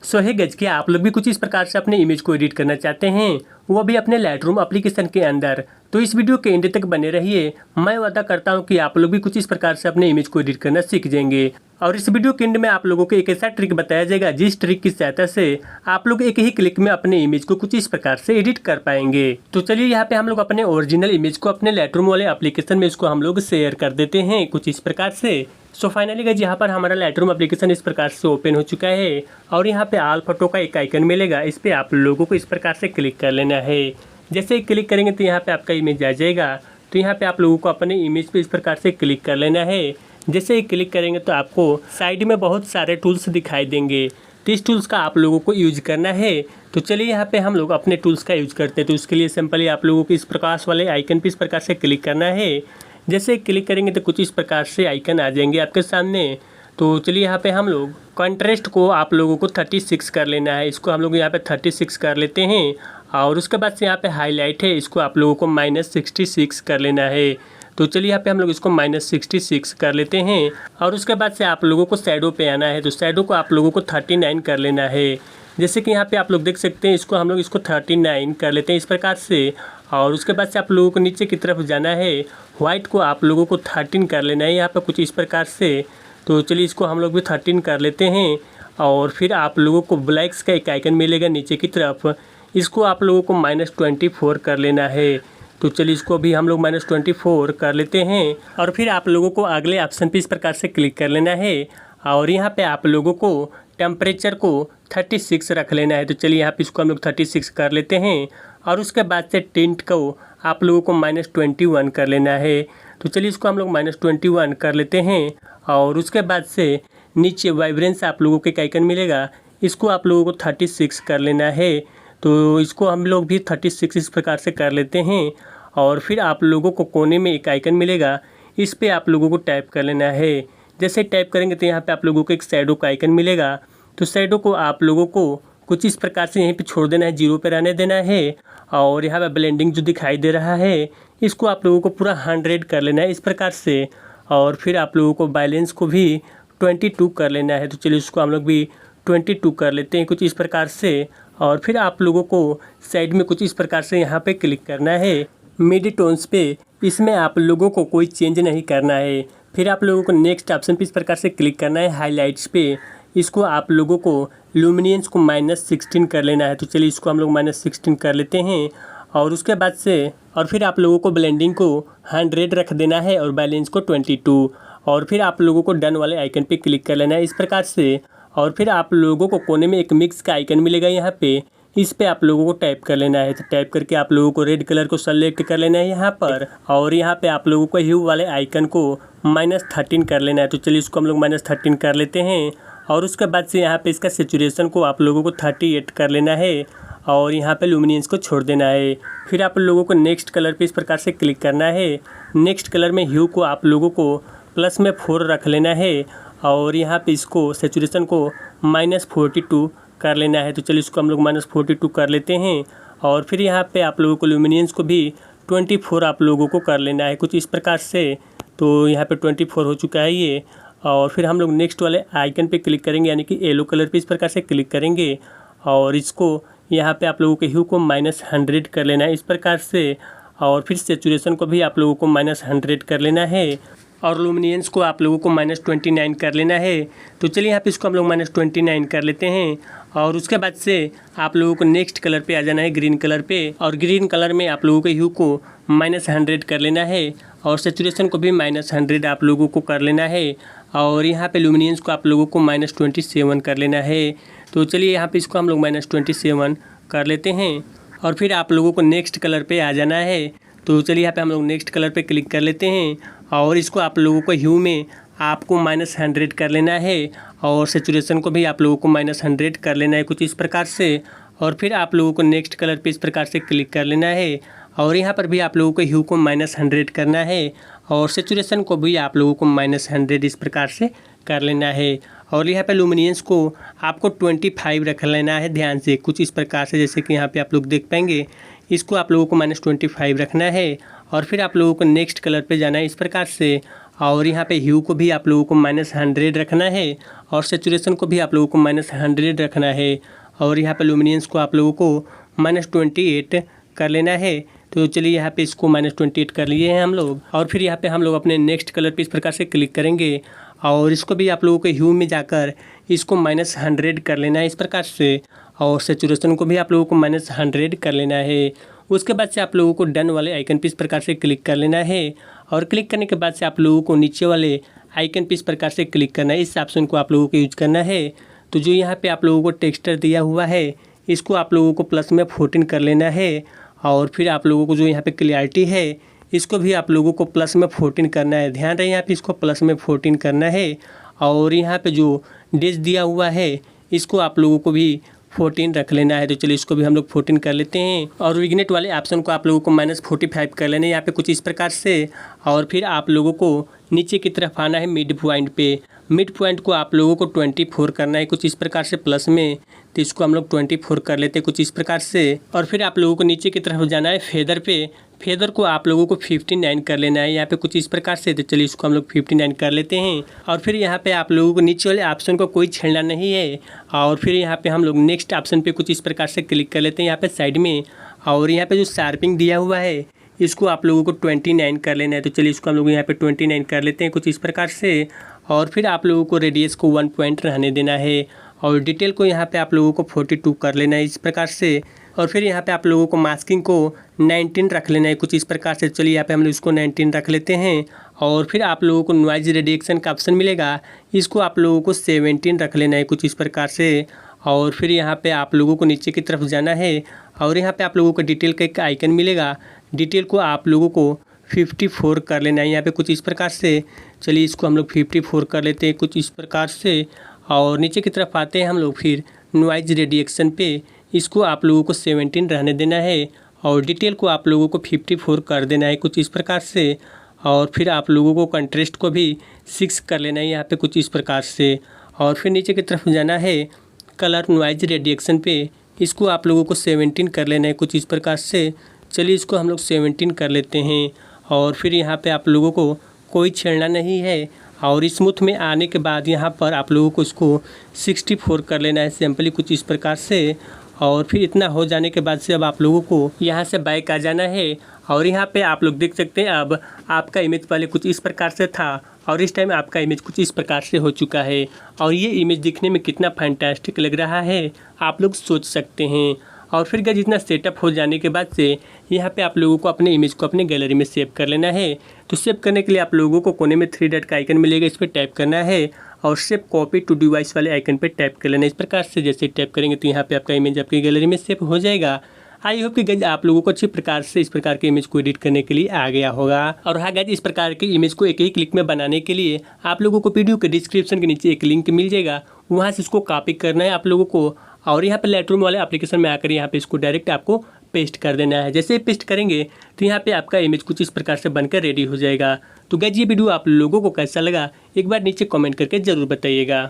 सो है गज के आप लोग भी कुछ इस प्रकार से अपने इमेज को एडिट करना चाहते हैं, वो भी अपने लाइटरूम एप्लीकेशन के अंदर, तो इस वीडियो के एंड तक बने रहिए। मैं वादा करता हूं कि आप लोग भी कुछ इस प्रकार से अपने इमेज को एडिट करना सीख जाएंगे। और इस वीडियो के एंड में आप लोगों को एक ऐसा ट्रिक बताया जाएगा जिस ट्रिक की सहायता से आप लोग एक ही क्लिक में अपने इमेज को कुछ इस प्रकार से एडिट कर पाएंगे। तो चलिए यहाँ पे हम लोग अपने ओरिजिनल इमेज को अपने लाइटरूम वाले एप्लीकेशन में इसको हम लोग शेयर कर देते हैं कुछ इस प्रकार से। सो फाइनली गाइस यहाँ पर हमारा लाइटरूम एप्लीकेशन इस प्रकार से ओपन हो चुका है और यहाँ पे ऑल फोटो का एक आइकन मिलेगा, इस पर आप लोगों को इस प्रकार से क्लिक कर लेना है। जैसे ही क्लिक करेंगे तो यहाँ पे आपका इमेज आ जाएगा। तो यहाँ पे आप लोगों को अपने इमेज पे इस प्रकार से क्लिक कर लेना है। जैसे ही क्लिक करेंगे तो आपको साइड में बहुत सारे टूल्स दिखाई देंगे, तो इस टूल्स का आप लोगों को यूज करना है। तो चलिए यहाँ पे हम लोग अपने टूल्स का यूज करते हैं। तो उसके लिए सिंपली आप लोगों को इस प्रकाश वाले आइकन पे इस प्रकार से क्लिक करना है। जैसे क्लिक करेंगे तो कुछ इस प्रकार से आइकन आ जाएंगे आपके सामने। तो चलिए यहाँ पे हम लोग कॉन्ट्रास्ट को आप लोगों को 36 कर लेना है, इसको हम लोग यहाँ पे 36 कर लेते हैं। और उसके बाद से यहाँ पे हाईलाइट है, इसको आप लोगों को -66 कर लेना है। तो चलिए यहाँ पे हम लोग इसको -66 कर लेते हैं। और उसके बाद से आप लोगों को शैडो पे आना है, तो शैडो को आप लोगों को 39 कर लेना है। जैसे कि यहाँ पे आप लोग देख सकते हैं, इसको हम लोग इसको 39 कर लेते हैं इस प्रकार से। और उसके बाद से आप लोगों को नीचे की तरफ जाना है, वाइट को आप लोगों को 13 कर लेना है यहाँ पे कुछ इस प्रकार से। तो चलिए इसको हम लोग भी 13 कर लेते हैं। और फिर आप लोगों को ब्लैक्स का एक आइकन मिलेगा नीचे की तरफ, इसको आप लोगों को -24 कर लेना है। तो चलिए इसको भी हम लोग -24 कर लेते हैं। और फिर आप लोगों को अगले ऑप्शन पे इस प्रकार से क्लिक कर लेना है और यहाँ पे आप लोगों को टेम्परेचर को 36 रख लेना है। तो चलिए यहाँ पे इसको हम लोग 36 कर लेते हैं। और उसके बाद से टिंट को आप लोगों को -21 कर लेना है। तो चलिए इसको हम लोग -21 कर लेते हैं। और उसके बाद से नीचे वाइब्रेंस आप लोगों को एक आइकन मिलेगा, इसको आप लोगों को 36 कर लेना है। तो इसको हम लोग भी 36 इस प्रकार से कर लेते हैं। और फिर आप लोगों को कोने में एक आइकन मिलेगा, इस पर आप लोगों को टाइप कर लेना है। जैसे टाइप करेंगे तो यहाँ पे आप लोगों को एक शैडो का आइकन मिलेगा, तो शैडो को आप लोगों को कुछ इस प्रकार से यहीं पे छोड़ देना है, 0 पे रहने देना है। और यहाँ पे ब्लेंडिंग जो दिखाई दे रहा है, इसको आप लोगों को पूरा 100 कर लेना है इस प्रकार से। और फिर आप लोगों को बैलेंस को भी 22 कर लेना है। तो चलिए इसको हम लोग भी 22 कर लेते हैं कुछ इस प्रकार से। और फिर आप लोगों को साइड में कुछ इस प्रकार से यहाँ पे क्लिक करना है मिड टोन्स पे, इसमें आप लोगों को कोई चेंज नहीं करना है। फिर आप लोगों को नेक्स्ट ऑप्शन पे इस प्रकार से क्लिक करना है हाईलाइट्स पे, इसको आप लोगों को लुमिनेंस को -16 कर लेना है। तो चलिए इसको हम लोग -16 कर लेते हैं। और उसके बाद से और फिर आप लोगों को ब्लेंडिंग को 100 रख देना है और बैलेंस को 22। और फिर आप लोगों को डन वाले आइकन पे क्लिक कर लेना है इस प्रकार से। और फिर आप लोगों को कोने में एक मिक्स का आइकन मिलेगा यहाँ पे, इस पे आप लोगों को टाइप कर लेना है। तो टाइप करके आप लोगों को रेड कलर को सेलेक्ट कर लेना है यहाँ पर। और यहाँ पे आप लोगों को ह्यू वाले आइकन को -13 कर लेना है। तो चलिए इसको हम लोग -13 कर लेते हैं। और उसके बाद से यहाँ पे इसका सेचुरेशन को आप लोगों को 38 कर लेना है। और यहाँ पे लुमिनेंस को छोड़ देना है। फिर आप लोगों को नेक्स्ट कलर पे इस प्रकार से क्लिक करना है। नेक्स्ट कलर में ह्यू को आप लोगों को +4 रख लेना है। और यहाँ पे इसको सेचुरेशन को -42 कर लेना है। तो चलिए इसको हम लोग -42 कर लेते हैं। और फिर यहाँ पे आप लोगों को लुमिनेंस को भी 24 आप लोगों को कर लेना है कुछ इस प्रकार से। तो यहाँ पे 24 हो चुका है ये। और फिर हम लोग नेक्स्ट वाले आइकन पे क्लिक करेंगे, यानी कि येलो कलर पे इस प्रकार से क्लिक करेंगे। और इसको यहाँ पे आप लोगों के ह्यू को -100 कर लेना है इस प्रकार से। और फिर सेचुरेशन को भी आप लोगों को -100 कर लेना है। और लुमिनेंस को आप लोगों को -29 कर लेना है। तो चलिए यहाँ पे इसको हम लोग -29 कर लेते हैं। और उसके बाद से आप लोगों को नेक्स्ट कलर पे आ जाना है ग्रीन कलर पे। और ग्रीन कलर में आप लोगों के ह्यू को -100 कर लेना है। और सेचुरेशन को भी -100 आप लोगों को कर लेना है। और यहाँ पे लुमिनेंस को आप लोगों को -27 कर लेना है। तो चलिए यहाँ पे इसको हम लोग -27 कर लेते हैं। और फिर आप लोगों को नेक्स्ट कलर पे आ जाना है। तो चलिए यहाँ पे हम लोग नेक्स्ट कलर पे क्लिक कर लेते हैं। और इसको आप लोगों को ह्यू में आपको -100 कर लेना है। और सेचुरेशन को भी आप लोगों को -100 कर लेना है कुछ इस प्रकार से। और फिर आप लोगों को नेक्स्ट कलर पे इस प्रकार से क्लिक कर लेना है। और यहाँ पर भी आप लोगों को ह्यू को -100 करना है। और सेचुरेशन को भी आप लोगों को -100 इस प्रकार से कर लेना है। और यहाँ पे लुमिनेंस को आपको 25 रख लेना है ध्यान से कुछ इस प्रकार से, जैसे कि यहाँ पे आप लोग देख पाएंगे। इसको आप लोगों को -25 रखना है। और फिर आप लोगों को नेक्स्ट कलर पे जाना है इस प्रकार से। और यहाँ पे ह्यू को भी आप लोगों को -100 रखना है और सेचुरेशन को भी आप लोगों को -100 रखना है और यहाँ पे लुमिनेंस को आप लोगों को -28 कर लेना है। तो चलिए यहाँ पे इसको -28 कर लिए हैं हम लोग और फिर यहाँ पे हम लोग अपने नेक्स्ट कलर पे इस प्रकार से क्लिक करेंगे और इसको भी आप लोगों को ह्यू में जाकर इसको -100 कर लेना है इस प्रकार से और सेचुरेशन को भी आप लोगों को -100 कर लेना है। उसके बाद से आप लोगों को डन वाले आइकन पे इस प्रकार से क्लिक कर लेना है और क्लिक करने के बाद से आप लोगों को नीचे वाले आइकन पे इस प्रकार से क्लिक करना है। इस ऑप्शन को आप लोगों को यूज करना है। तो जो यहाँ पे आप लोगों को टेक्सचर दिया हुआ है इसको आप लोगों को प्लस में 14 कर लेना है और फिर आप लोगों को जो यहाँ पे क्लियरिटी है इसको भी आप लोगों को प्लस में 14 करना है। ध्यान रहे यहाँ पे इसको प्लस में 14 करना है और यहाँ पे जो डेज दिया हुआ है इसको आप लोगों को भी 14 रख लेना है। तो चलिए इसको भी हम लोग 14 कर लेते हैं और विग्नेट वाले ऑप्शन को आप लोगों को -45 कर लेना है यहाँ पे कुछ इस प्रकार से और फिर आप लोगों को नीचे की तरफ आना है मिड पॉइंट पे। मिड पॉइंट को आप लोगों को 24 करना है कुछ इस प्रकार से प्लस में। तो इसको हम लोग 24 कर लेते हैं कुछ इस प्रकार से और फिर आप लोगों को नीचे की तरफ जाना है फेदर पे। फेदर को आप लोगों को 59 कर लेना है यहाँ पे कुछ इस प्रकार से। तो चलिए इसको हम लोग 59 कर लेते हैं और फिर यहाँ पे आप लोगों को नीचे वाले ऑप्शन को कोई छेड़ना नहीं है और फिर यहाँ पे हम लोग नेक्स्ट ऑप्शन पे कुछ इस प्रकार से क्लिक कर लेते हैं यहाँ पे साइड में और यहाँ पे जो शार्पिंग दिया हुआ है इसको आप लोगों को 29 कर लेना है। तो चलिए इसको हम लोग यहाँ पे 29 कर लेते हैं कुछ इस प्रकार से और फिर आप लोगों को रेडियस को 1 पॉइंट रहने देना है और डिटेल को यहाँ पे आप लोगों को 42 कर लेना है इस प्रकार से और फिर यहाँ पे आप लोगों को मास्किंग को 19 रख लेना है कुछ इस प्रकार से। चलिए यहाँ पे हम लोग इसको 19 रख लेते हैं और फिर आप लोगों को नॉइज रिडक्शन का ऑप्शन मिलेगा इसको आप लोगों को 17 रख लेना है कुछ इस प्रकार से और फिर यहाँ पे आप लोगों को नीचे की तरफ जाना है और यहाँ पे आप लोगों को डिटेल का एक आइकन मिलेगा। डिटेल को आप लोगों को 54 कर लेना है यहाँ पे कुछ इस प्रकार से। चलिए इसको हम लोग 54 कर लेते हैं कुछ इस प्रकार से और नीचे की तरफ आते हैं हम लोग फिर नॉइज रिडक्शन पे। इसको आप लोगों को 17 रहने देना है और डिटेल को आप लोगों को 54 कर देना है कुछ इस प्रकार से और फिर आप लोगों को कंट्रास्ट को भी 6 कर लेना है यहाँ पे कुछ इस प्रकार से और फिर नीचे की तरफ जाना है कलर नॉइज रिडक्शन पे। इसको आप लोगों को 17 कर लेना है कुछ इस प्रकार से। चलिए इसको हम लोग 17 कर लेते हैं और फिर यहाँ पे आप लोगों को कोई छेड़ना नहीं है और स्मूथ में आने के बाद यहाँ पर आप लोगों को इसको 64 कर लेना है सिंपली कुछ इस प्रकार से और फिर इतना हो जाने के बाद से अब आप लोगों को यहाँ से बैक आ जाना है और यहाँ पे आप लोग देख सकते हैं अब आपका इमेज पहले कुछ इस प्रकार से था और इस टाइम आपका इमेज कुछ इस प्रकार से हो चुका है और ये इमेज दिखने में कितना फैंटास्टिक लग रहा है आप लोग सोच सकते हैं। और फिर गाइस इतना सेटअप हो जाने के बाद से यहाँ पे आप लोगों को अपने इमेज को अपने गैलरी में सेव कर लेना है। तो सेव करने के लिए आप लोगों को कोने में 3 डॉट का आइकन मिलेगा इस पर टैप करना है और सेव कॉपी टू डिवाइस वाले आइकन पे टैप कर लेना। इस प्रकार से जैसे टैप करेंगे तो यहाँ पे आपका इमेज आपकी गैलरी में सेव हो जाएगा। आई होप कि गाइस आप लोगों को अच्छी प्रकार से इस प्रकार के इमेज को एडिट करने के लिए आ गया होगा। और हाँ गाइस इस प्रकार के इमेज को एक ही क्लिक में बनाने के लिए आप लोगों को वीडियो के डिस्क्रिप्शन के नीचे एक लिंक मिल जाएगा, वहाँ से इसको कॉपी करना है आप लोगों को और यहाँ पे लाइटरूम वाले एप्लीकेशन में आकर यहाँ पे इसको डायरेक्ट आपको पेस्ट कर देना है। जैसे पेस्ट करेंगे तो यहाँ पे आपका इमेज कुछ इस प्रकार से बनकर रेडी हो जाएगा। तो गाइस ये वीडियो आप लोगों को कैसा लगा एक बार नीचे कमेंट करके ज़रूर बताइएगा।